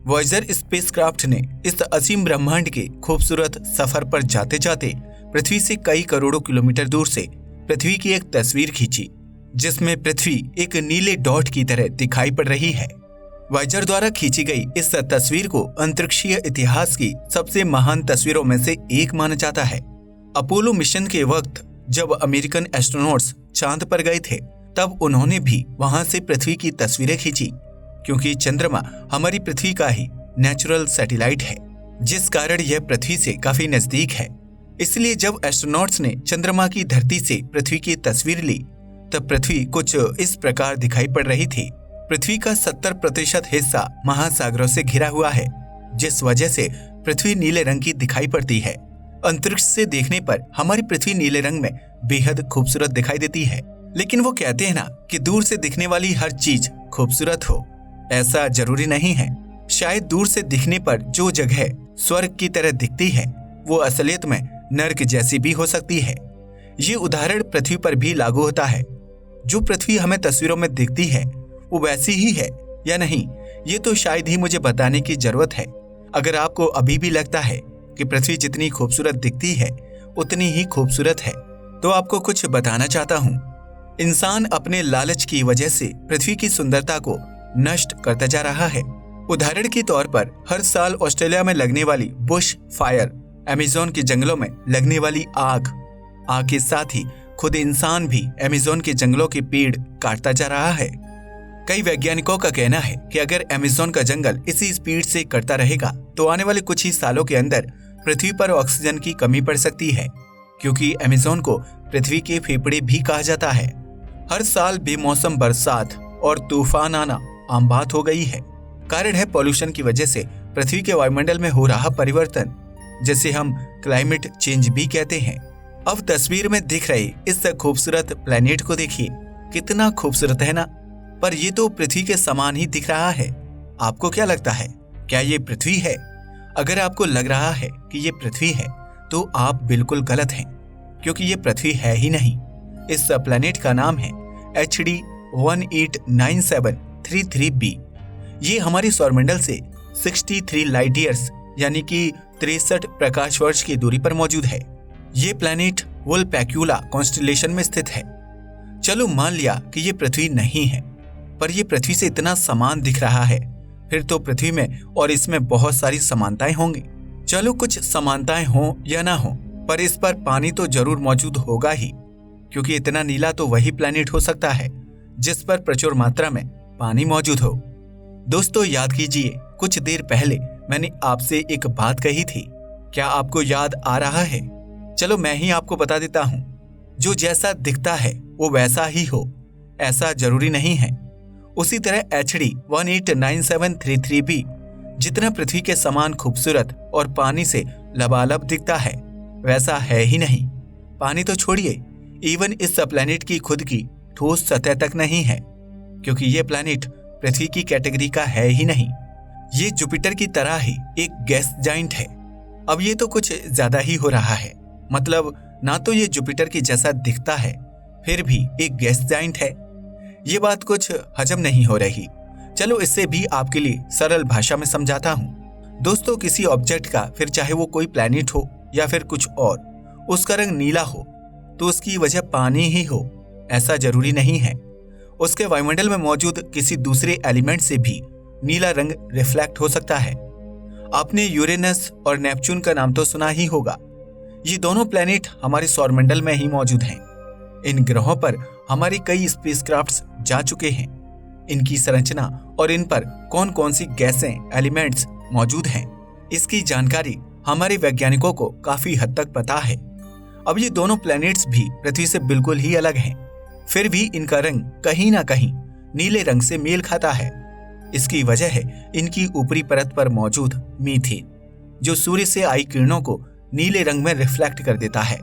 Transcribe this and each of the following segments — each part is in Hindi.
वॉयेजर स्पेसक्राफ्ट ने इस असीम ब्रह्मांड के खूबसूरत सफर पर जाते जाते पृथ्वी से कई करोड़ों किलोमीटर दूर से पृथ्वी की एक तस्वीर खींची, जिसमें पृथ्वी एक नीले डॉट की तरह दिखाई पड़ रही है। वॉयेजर द्वारा खींची गई इस तस्वीर को अंतरिक्षीय इतिहास की सबसे महान तस्वीरों में से एक माना जाता है। अपोलो मिशन के वक्त जब अमेरिकन एस्ट्रोनॉट्स चांद पर गए थे, तब उन्होंने भी वहां से पृथ्वी की तस्वीरें खींची, क्योंकि चंद्रमा हमारी पृथ्वी का ही नेचुरल सैटेलाइट है, जिस कारण यह पृथ्वी से काफी नजदीक है। इसलिए जब एस्ट्रोनॉट्स ने चंद्रमा की धरती से पृथ्वी की तस्वीर ली, तब पृथ्वी कुछ इस प्रकार दिखाई पड़ रही थी। पृथ्वी का 70% हिस्सा महासागरों से घिरा हुआ है, जिस वजह से पृथ्वी नीले रंग की दिखाई पड़ती है। अंतरिक्ष से देखने पर हमारी पृथ्वी नीले रंग में बेहद खूबसूरत दिखाई देती है। लेकिन वो कहते हैं ना कि दूर से दिखने वाली हर चीज खूबसूरत हो, ऐसा जरूरी नहीं है। शायद दूर से दिखने पर जो जगह स्वर्ग की तरह दिखती है, वो असलियत में नर्क जैसी भी हो सकती है। ये उदाहरण पृथ्वी पर भी लागू होता है। जो पृथ्वी हमें तस्वीरों में दिखती है, वो वैसी ही है या नहीं, ये तो शायद ही मुझे बताने की जरूरत है। अगर आपको अभी भी लगता है कि पृथ्वी जितनी खूबसूरत दिखती है उतनी ही खूबसूरत है, तो आपको कुछ बताना चाहता हूँ। इंसान अपने लालच की वजह से पृथ्वी की सुंदरता को नष्ट करता जा रहा है। उदाहरण के तौर पर हर साल ऑस्ट्रेलिया में लगने वाली बुश फायर, अमेज़न के जंगलों में लगने वाली आग के साथ ही खुद इंसान भी अमेज़न के जंगलों के पेड़ काटता जा रहा है। कई वैज्ञानिकों का कहना है कि अगर अमेज़न का जंगल इसी स्पीड से कटता रहेगा, तो आने वाले कुछ ही सालों के अंदर पृथ्वी पर ऑक्सीजन की कमी पड़ सकती है, क्योंकि अमेज़न को पृथ्वी के फेफड़े भी कहा जाता है। हर साल बेमौसम बरसात और तूफान आना आम बात हो गई है। कारण है पॉल्यूशन की वजह से पृथ्वी के वायुमंडल में हो रहा परिवर्तन, जिसे हम क्लाइमेट चेंज भी कहते हैं। अब तस्वीर में दिख रहे इस खूबसूरत प्लेनेट को देखिए, कितना खूबसूरत है ना। पर ये तो पृथ्वी के समान ही दिख रहा है। आपको क्या लगता है, क्या ये पृथ्वी है? अगर आपको लग रहा है कि ये पृथ्वी है, तो आप बिल्कुल गलत हैं, क्योंकि ये पृथ्वी है ही नहीं। इस प्लेनेट का नाम है HD 189733b। ये हमारी सौरमंडल से 63 लाइट ईयर्स यानी कि 63 प्रकाश वर्ष की दूरी पर मौजूद है। ये प्लेनेट वुलपैक्युला कॉन्स्टेलेशन में स्थित है। चलो मान लिया कि ये पृथ्वी नहीं है, पर ये पृथ्वी से इतना समान दिख रहा है, फिर तो पृथ्वी में और इसमें बहुत सारी समानताएं होंगी। चलो कुछ समानताएं हो या ना हो, पर इस पर पानी तो जरूर मौजूद होगा ही, क्योंकि इतना नीला तो वही प्लेनेट हो सकता है जिस पर प्रचुर मात्रा में पानी मौजूद हो। दोस्तों याद कीजिए, कुछ देर पहले मैंने आपसे एक बात कही थी, क्या आपको याद आ रहा है? चलो मैं ही आपको बता देता हूँ। जो जैसा दिखता है वो वैसा ही हो, ऐसा जरूरी नहीं है। उसी तरह HD 189733b जितना पृथ्वी के समान खूबसूरत और पानी से लबालब दिखता है, वैसा है ही नहीं। पानी तो छोड़िए, इवन इस प्लेनेट की खुद की ठोस सतह तक नहीं है, क्योंकि ये प्लेनेट पृथ्वी की कैटेगरी का है ही नहीं। ये जुपिटर की तरह ही एक गैस जाइंट है। अब ये तो कुछ ज्यादा ही हो रहा है, मतलब ना तो ये जुपिटर की जैसा दिखता है, फिर भी एक गैस जाइंट है। ये बात कुछ हजम नहीं हो रही। चलो इससे भी आपके लिए सरल भाषा में समझाता हूँ। दोस्तों, किसी ऑब्जेक्ट का, फिर चाहे वो कोई प्लैनेट हो या फिर कुछ और, उसका रंग नीला हो तो उसकी वजह पानी ही हो, ऐसा जरूरी नहीं है। उसके वायुमंडल में मौजूद किसी दूसरे एलिमेंट से भी नीला रंग रिफ्लेक्ट हो सकता है। आपने यूरेनस और नेपच्यून का नाम तो सुना ही होगा। ये दोनों प्लैनेट हमारे सौरमंडल में ही मौजूद हैं। इन ग्रहों पर हमारे कई स्पेसक्राफ्ट्स जा चुके हैं। इनकी संरचना और इन पर कौन कौन सी गैसें, एलिमेंट्स मौजूद हैं, इसकी जानकारी हमारे वैज्ञानिकों को काफी हद तक पता है। अब ये दोनों प्लैनेट्स भी पृथ्वी से बिल्कुल ही अलग हैं, फिर भी इनका रंग कहीं ना कहीं नीले रंग से मेल खाता है। इसकी वजह है इनकी ऊपरी परत पर मौजूद मीथेन, जो सूर्य से आई किरणों को नीले रंग में रिफ्लेक्ट कर देता है,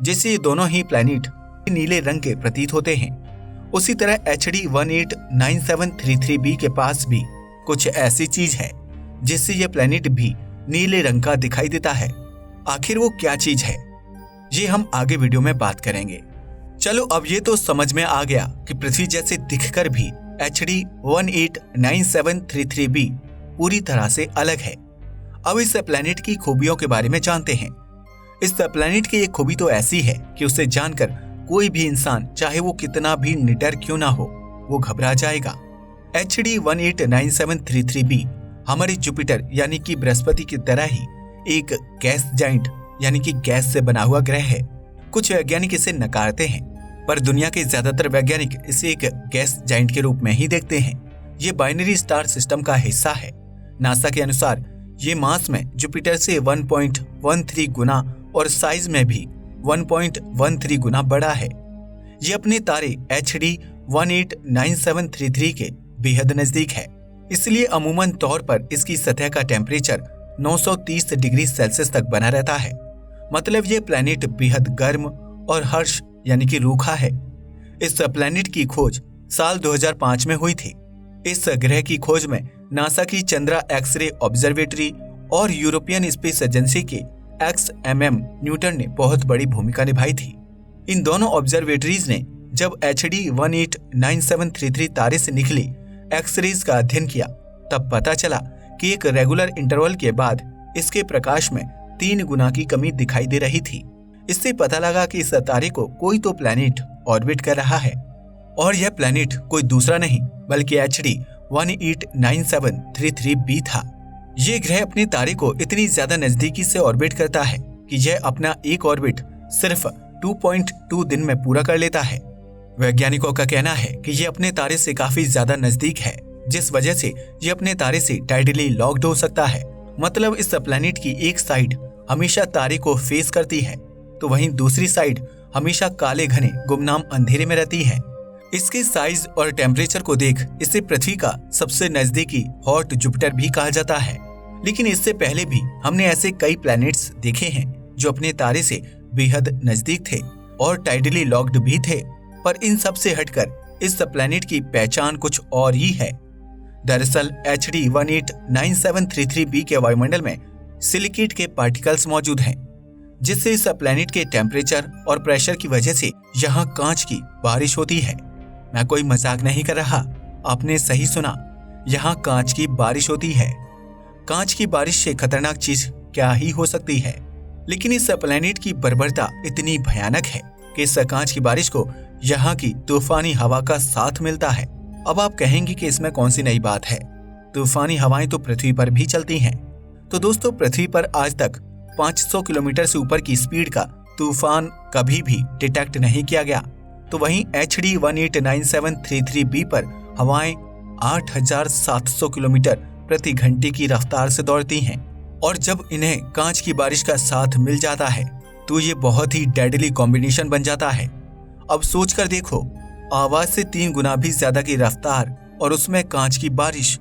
जिससे ये दोनों ही प्लैनेट नीले रंग के प्रतीत होते हैं। उसी तरह HD 189733b के पास भी कुछ ऐसी चीज है जिससे यह प्लैनेट भी नीले रंग का दिखाई देता है। आखिर वो क्या चीज है, ये हम आगे वीडियो में बात करेंगे। चलो अब ये तो समझ में आ गया कि पृथ्वी जैसे दिखकर भी HD 189733b पूरी तरह से अलग है। अब इस प्लैनेट की खूबियों के बारे में जानते हैं। इस प्लैनेट की एक खूबी तो ऐसी है कि उसे जानकर कोई भी इंसान, चाहे वो कितना भी निडर क्यों ना हो, वो घबरा जाएगा। HD 189733b हमारे जुपिटर यानी कि बृहस्पति की तरह ही एक गैस जाइंट यानी कि गैस से बना हुआ ग्रह है। कुछ वैज्ञानिक इसे नकारते हैं, पर दुनिया के ज्यादातर वैज्ञानिक इसे एक गैस जाइंट के रूप में ही देखते हैं। ये बाइनरी स्टार सिस्टम का हिस्सा है। नासा के अनुसार ये मास में जुपिटर से 1.13 गुना और साइज में भी 1.13 गुना बड़ा है। ये अपने तारे HD 189733 के बेहद नजदीक है, इसलिए अमूमन तौर पर इसकी सतह का टेम्परेचर 930 डिग्री सेल्सियस तक बना रहता है। मतलब ये प्लैनेट बेहद गर्म और हर्ष यानी कि रूखा है। इस प्लैनेट की खोज साल 2005 में हुई थी। इस ग्रह की खोज में नासा की चंद्रा एक्स-रे ऑब्जर्वेटरी और यूरोपियन स्पेस एजेंसी के XMM न्यूटन ने बहुत बड़ी भूमिका निभाई थी। इन दोनों ऑब्जर्वेटरीज ने जब HD 189733 तारे से निकली एक्सरेज का अध्ययन किया, तब पता चला कि एक रेगुलर इंटरवल के बाद इसके प्रकाश में 3 गुना की कमी दिखाई दे रही थी। इससे पता लगा कि इस तारे को कोई तो प्लैनेट ऑर्बिट कर रहा है, और यह प्लैनेट कोई दूसरा नहीं बल्कि HD 189733b था। ये ग्रह अपने तारे को इतनी ज्यादा नजदीकी से ऑर्बिट करता है कि यह अपना एक ऑर्बिट सिर्फ 2.2 दिन में पूरा कर लेता है। वैज्ञानिकों का कहना है कि ये अपने तारे से काफी ज्यादा नजदीक है, जिस वजह से ये अपने तारे से टाइडली लॉक्ड हो सकता है। मतलब इस प्लैनेट की एक साइड हमेशा तारे को फेस करती है, तो वहीं दूसरी साइड हमेशा काले घने गुमनाम अंधेरे में रहती है। इसके साइज और टेम्परेचर को देख इसे पृथ्वी का सबसे नजदीकी हॉट जुपिटर भी कहा जाता है। लेकिन इससे पहले भी हमने ऐसे कई प्लैनेट्स देखे हैं जो अपने तारे से बेहद नजदीक थे और टाइडली लॉक्ड भी थे, पर इन सब से हटकर इस प्लैनेट की पहचान कुछ और ही है। दरअसल HD 189733b के वायुमंडल में सिलिकेट के पार्टिकल्स मौजूद हैं, जिससे इस प्लैनेट के टेम्परेचर और प्रेशर की वजह से यहाँ कांच की बारिश होती है। मैं कोई मजाक नहीं कर रहा, आपने सही सुना, यहाँ कांच की बारिश होती है। कांच की बारिश से खतरनाक चीज क्या ही हो सकती है। लेकिन इस प्लैनेट की बर्बरता इतनी भयानक है कि इस कांच की बारिश को यहाँ की तूफानी हवा का साथ मिलता है। अब आप कहेंगे कि इसमें कौन सी नई बात है, तूफानी हवाएं तो पृथ्वी पर भी चलती हैं। तो दोस्तों, पृथ्वी पर आज तक 500 किलोमीटर से ऊपर की स्पीड का तूफान कभी भी डिटेक्ट नहीं किया गया। तो वहीं HD 189733b पर हवाएं 8700 किलोमीटर प्रति घंटे की रफ्तार से दौड़ती हैं, और जब इन्हें कांच की बारिश का साथ मिल जाता है तो ये बहुत ही डेडली कॉम्बिनेशन बन जाता है। अब सोच कर देखो, आवाज से 3 गुना भी ज्यादा की रफ्तार और उसमें कांच की बारिश।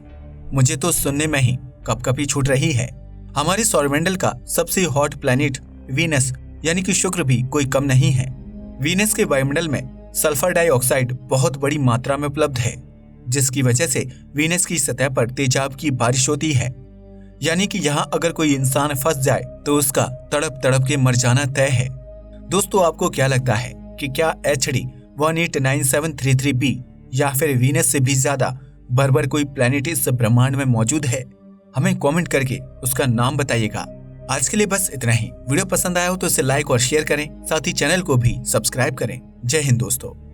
मुझे तो सुनने में ही कपकपी छूट रही है। हमारे सौरमंडल का सबसे हॉट प्लैनेट वीनस यानी कि शुक्र भी कोई कम नहीं है। वीनस के वायुमंडल में सल्फर डाइऑक्साइड बहुत बड़ी मात्रा में उपलब्ध है, जिसकी वजह से वीनस की सतह पर तेजाब की बारिश होती है। यानी कि यहाँ अगर कोई इंसान फंस जाए तो उसका तड़प तड़प के मर जाना तय है। दोस्तों, आपको क्या लगता है कि क्या HD 189733b या फिर वीनस से भी ज्यादा बर्बर कोई प्लैनेट इस ब्रह्मांड में मौजूद है? हमें कमेंट करके उसका नाम बताइएगा। आज के लिए बस इतना ही। वीडियो पसंद आया हो तो इसे लाइक और शेयर करें, साथ ही चैनल को भी सब्सक्राइब करें। जय हिंद दोस्तों।